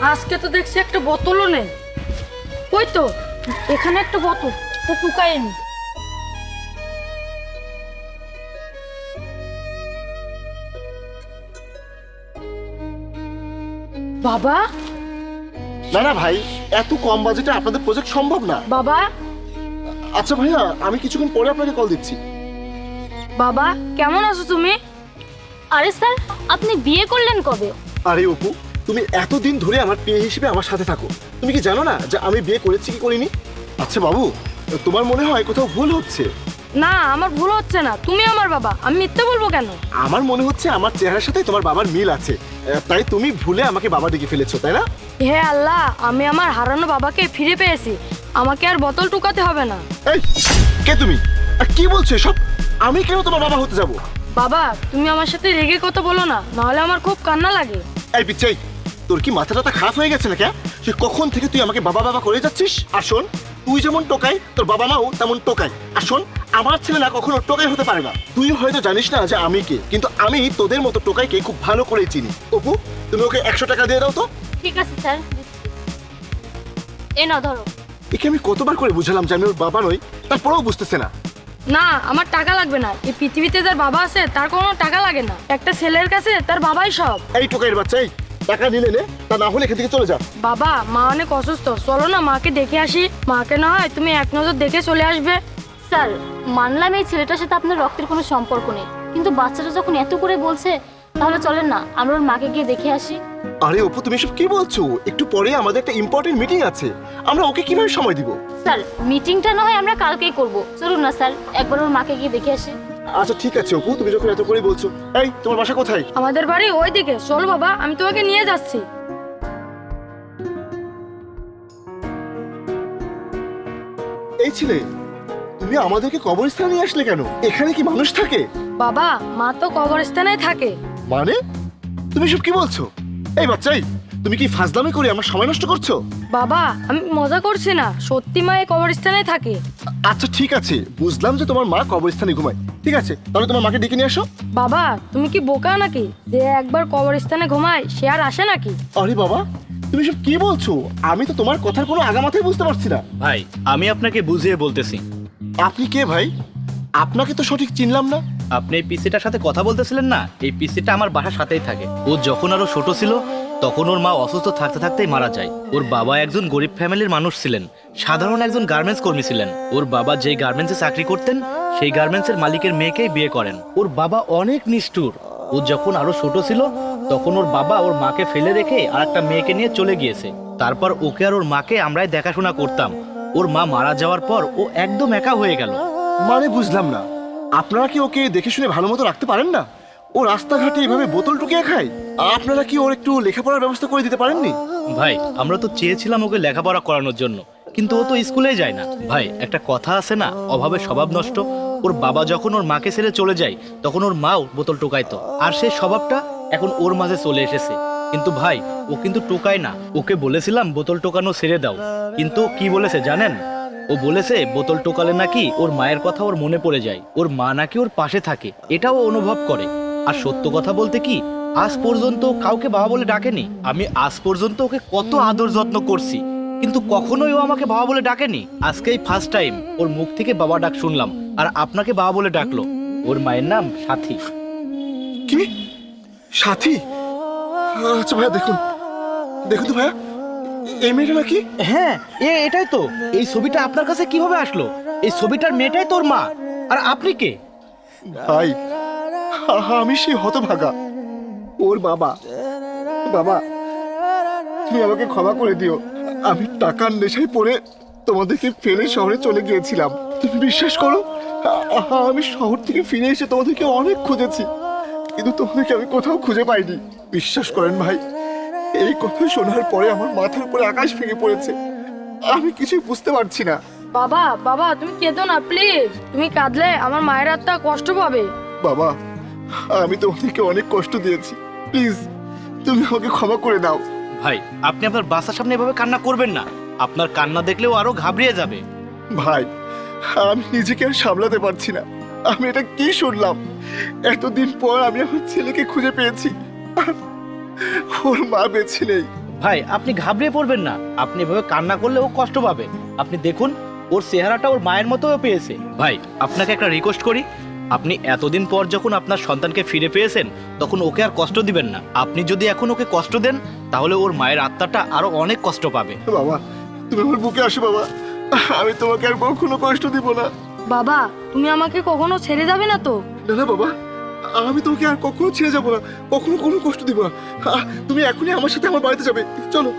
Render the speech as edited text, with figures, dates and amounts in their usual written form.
আজকে তো দেখছি একটা বোতলও নেই। ওই তো এখানে একটা বোতল, তো টুকায়নি। বাবা, না না ভাই, এত কম বাজেটে আপনাদের প্রজেক্ট সম্ভব না। বাবা, আচ্ছা ভাইয়া, আমি কিছুক্ষণ পরে আপনাকে কল দিচ্ছি। বাবা কেমন আছো তুমি? আরে স্যার, আপনি বিয়ে করলেন কবে? আরে অপু, তুমি এতদিন ধরে আমার পেয়ে হিসেবে আমার সাথে থাকো, তুমি কি জানো না যে আমি বিয়ে করেছি কি করিনি? আচ্ছা বাবু, তোমার মনে হয় কোথাও ভুল হচ্ছে? না, আমার ভুল হচ্ছে না, তুমি আমার বাবা, আমি মিথ্যে বলবো কেন? আমার মনে হচ্ছে আমার চেহারার সাথে তোমার বাবার মিল আছে, তাই তুমি ভুলে আমাকে বাবা ডেকে ফেলেছো, তাই না? হে আল্লাহ, আমি আমার হারানো বাবাকে ফিরে পেয়েছি, আমাকে আর বোতল টুকাতে হবে না। এই, কে তুমি? আর কি বলছো এসব? আমি কেন তোমার বাবা হতে যাব? বাবা, তুমি আমার সাথে রেগে কথা বলো না, নাহলে আমার খুব কান্না লাগে। এই পিচ্চাই, তোর কি মাথাটা খারাপ হয়ে গেছে নাকি? সে কখন থেকে তুই আমাকে বাবা বাবা করে যাচ্ছিস? আর শোন, তুই যেমন টোকাই, তোর বাবা মাও তেমন টোকাই। আর শোন, আমার ছেলে না কখনো টোকাই হতে পারে না। তুই হয়তো জানিস না যে আমি কে, কিন্তু আমি তোদের মতো টোকাইকে খুব ভালো করে চিনি। অপু, তুমি ওকে 100 টাকা দিয়ে দাও তো। ঠিক আছে স্যার, এ নাও ধরো। একে আমি কতবার করে বুঝালাম যে আমি ওর বাবা নই, তারপরেও বুঝতেছে না। না, আমার টাকা লাগবে না, এই পৃথিবীতে যার বাবা আছে তার কোনো টাকা লাগে না, একটা ছেলের কাছে তার বাবাই সব। এই টোকাইয়ের বাচ্চা, এই টাকা নিলে নে, তা না হলে এখান থেকে চলে যা। বাবা, মা অনেক অসুস্থ, চলো না মাকে দেখে আসি, মাকে না হয় তুমি এক নজর দেখে চলে আসবে। স্যার, মানলাম এই ছেলেটার সাথে আপনার রক্তের কোনো সম্পর্ক নেই, কিন্তু বাচ্চাটা যখন এত করে বলছে, তাহলে চলেন না আমরা ওর মাকে গিয়ে দেখে আসি। আরে অপু, তুমি সব কি বলছো? একটু পরে আমাদের একটা ইম্পর্টেন্ট মিটিং আছে, আমরা ওকে কিভাবে সময় দিব? স্যার, মিটিংটা না হয় আমরা কালকেই করব, চলুন না স্যার, একবার ওর মাকে গিয়ে দেখে আসি। আচ্ছা ঠিক আছে অপু, তুমি যখন এত করে বলছো। এই, তোমার বাসা কোথায়? আমাদের বাড়ি ওইদিকে, চলো বাবা, আমি তোমাকে নিয়ে যাচ্ছি। এই ছেলে, তুমি আমাদেরকে কবরস্থানে নিয়ে আসলে কেন? এখানে কি মানুষ থাকে? বাবা, মা তো কবরস্থানেই থাকে। মানে তুমি সব কি বলছো? এই বাচ্চাই, তুমি কি ফাজলামি করে আমার সময় নষ্ট করছো? বাবা, আমি মজা করছি না, সত্যি মা এই কবরস্থানেই থাকে। আচ্ছা ঠিক আছে, বুঝলাম যে তোমার মা কবরস্থানে ঘুমায়। ঠিক আছে, তাহলে তোমার মাকে ডেকে নিয়ে আসো। বাবা, তুমি কি বোকা নাকি? যে একবার কবরস্থানে ঘুমায় সে আর আসে নাকি? আরে বাবা, তুমি সব কি বলছো? আমি তো তোমার কথার কোনো আগামাথায় বুঝতে পারছি না। ভাই, আমি আপনাকে বুঝিয়ে বলতেছি। আপনি কে ভাই? আপনাকে তো সঠিক চিনলাম না। আপনি এই পিসিটার সাথে কথা বলতেছিলেন না, এই পিসিটা আমার বাসার সাথেই থাকে। ও যখন আরো ছোট ছিল তখন ওর মা অসুস্থ থাকতে থাকতেই মারা যায়। ওর বাবা একজন গরিব ফ্যামিলির মানুষ ছিলেন, সাধারণ একজন গার্মেন্টস কর্মী ছিলেন। ওর বাবা যেই গার্মেন্টসে চাকরি করতেন সেই গার্মেন্টসের মালিকের মেয়েকেই বিয়ে করেন। ওর বাবা অনেক নিষ্ঠুর। ও যখন আরো ছোট ছিল তখন ওর বাবা ওর মাকে ফেলে রেখে আর একটা মেয়েকে নিয়ে চলে গিয়েছে। তারপর ওকে আর ওর মাকে আমরাই দেখাশোনা করতাম। ওর মা মারা যাওয়ার পর ও একদম একা হয়ে গেল। মানে বুঝলাম না, আপনারা কি ওকে দেখে শুনে ভালো মতো রাখতে পারেন না? ও রাস্তাঘাটে এইভাবে বোতল টুকিয়ে খায়, আপনারা কি ওর একটু লেখাপড়ার ব্যবস্থা করে দিতে পারেননি? ভাই, আমরা তো চেয়েছিলাম ওকে লেখাপড়া করানোর জন্য, কিন্তু ও তো স্কুলে যায় না। ভাই, একটা কথা আছে না, অভাবে স্বভাব নষ্ট। ওর বাবা যখন ওর মাকে ছেড়ে চলে যায় তখন ওর মাও বোতল টোকাইতো, আর সেই স্বভাবটা এখন ওর মাঝে চলে এসেছে। কিন্তু ভাই, ও কিন্তু টোকায় না। ওকে বলেছিলাম বোতল টোকানো ছেড়ে দাও, কিন্তু কি বলেছে জানেন? ও বলেছে বোতল টোকালে নাকি ওর মায়ের কথা ওর মনে পড়ে যায়, ওর মা নাকি ওর পাশে থাকে, এটাও অনুভব করে। আর সত্য কথা বলতে কি, আজ পর্যন্ত কাউকে বাবা বলে ডাকেনি। আমি আজ পর্যন্ত ওকে কত আদর যত্ন করছি, কিন্তু কখনোই ও আমাকে বাবা বলে ডাকেনি। আজকেই ফার্স্ট টাইম ওর মুখ থেকে বাবা ডাক শুনলাম, আর আপনাকে বাবা বলে ডাকলো। ওর মায়ের নাম সাথী। কি? সাথী? আচ্ছা ভাইয়া, দেখুন দেখুন তো ভাইয়া, এই মেয়েটা নাকি? হ্যাঁ, এটাই তো। এই ছবিটা আপনার কাছে কিভাবে আসলো? এই ছবিটার মেয়েটাই তোর মা। আর আপনি কে? ভাই, আমি সেই হতভাগা, ওর বাবা। বাবা, তুমি আমাকে ক্ষমা করে দিও। আমি টাকার নেশায় পড়ে তোমাদেরকে ফেলে শহরে চলে গিয়েছিলাম। তুমি বিশ্বাস করো, আমি শহর থেকে ফিরে এসে তোমাদেরকে অনেক খুঁজেছি, কিন্তু তোমাদেরকে আমি কোথাও খুঁজে পাইনি। বিশ্বাস করেন ভাই, এই কথা শোনার পরে আমার মাথার উপরে আকাশ ভেঙে পড়েছে। আমি কিছুই বুঝতে পারছি না। বাবা, বাবা তুমি কেঁদো না প্লিজ, তুমি কাঁদলে আমার মায়ের আত্মা কষ্ট পাবে। বাবা, আমি তোমাদেরকে অনেক কষ্ট দিয়েছি, প্লিজ তুমি আমাকে ক্ষমা করে দাও। ভাই, আপনি আপনার বাসার সামনে এভাবে কান্না করবেন না। আপনার কান্না দেখলেও আরো ঘাবড়িয়ে যাবে। ভাই, আমি নিজেকে আর সামলাতে পারছি না। আমি এটা কি শুনলাম? এতদিন পর আমি আমার ছেলেকে খুঁজে পেয়েছি, আর ওর মা বেঁচে নেই। ভাই আপনি ঘাবড়িয়ে পড়বেন না, আপনি এভাবে কান্না করলে ও কষ্ট পাবে। আপনি দেখুন ওর চেহারাটা ওর মায়ের মতো পেয়েছে। ভাই আপনাকে একটা রিকোয়েস্ট করি, আপনি এতদিন পর যখন আপনার সন্তানকে ফিরে পেয়েছেন তখন ওকে আর কষ্ট দিবেন না। আপনি যদি এখন ওকে কষ্ট দেন তাহলে ওর মায়ের আত্মাটা আরো অনেক কষ্ট পাবে। বাবা তুমি আমার বুকে আসো বাবা, আমি তোমাকে আর কখনো কষ্ট দিব না। বাবা তুমি আমাকে কখনো ছেড়ে যাবে না তো? না না বাবা, আমি তোমাকে আর কখনো ছেড়ে যাবো না, কখনো কোনো কষ্ট দিব না। তুমি এখনই আমার সাথে আমার বাড়িতে যাবে, চলো।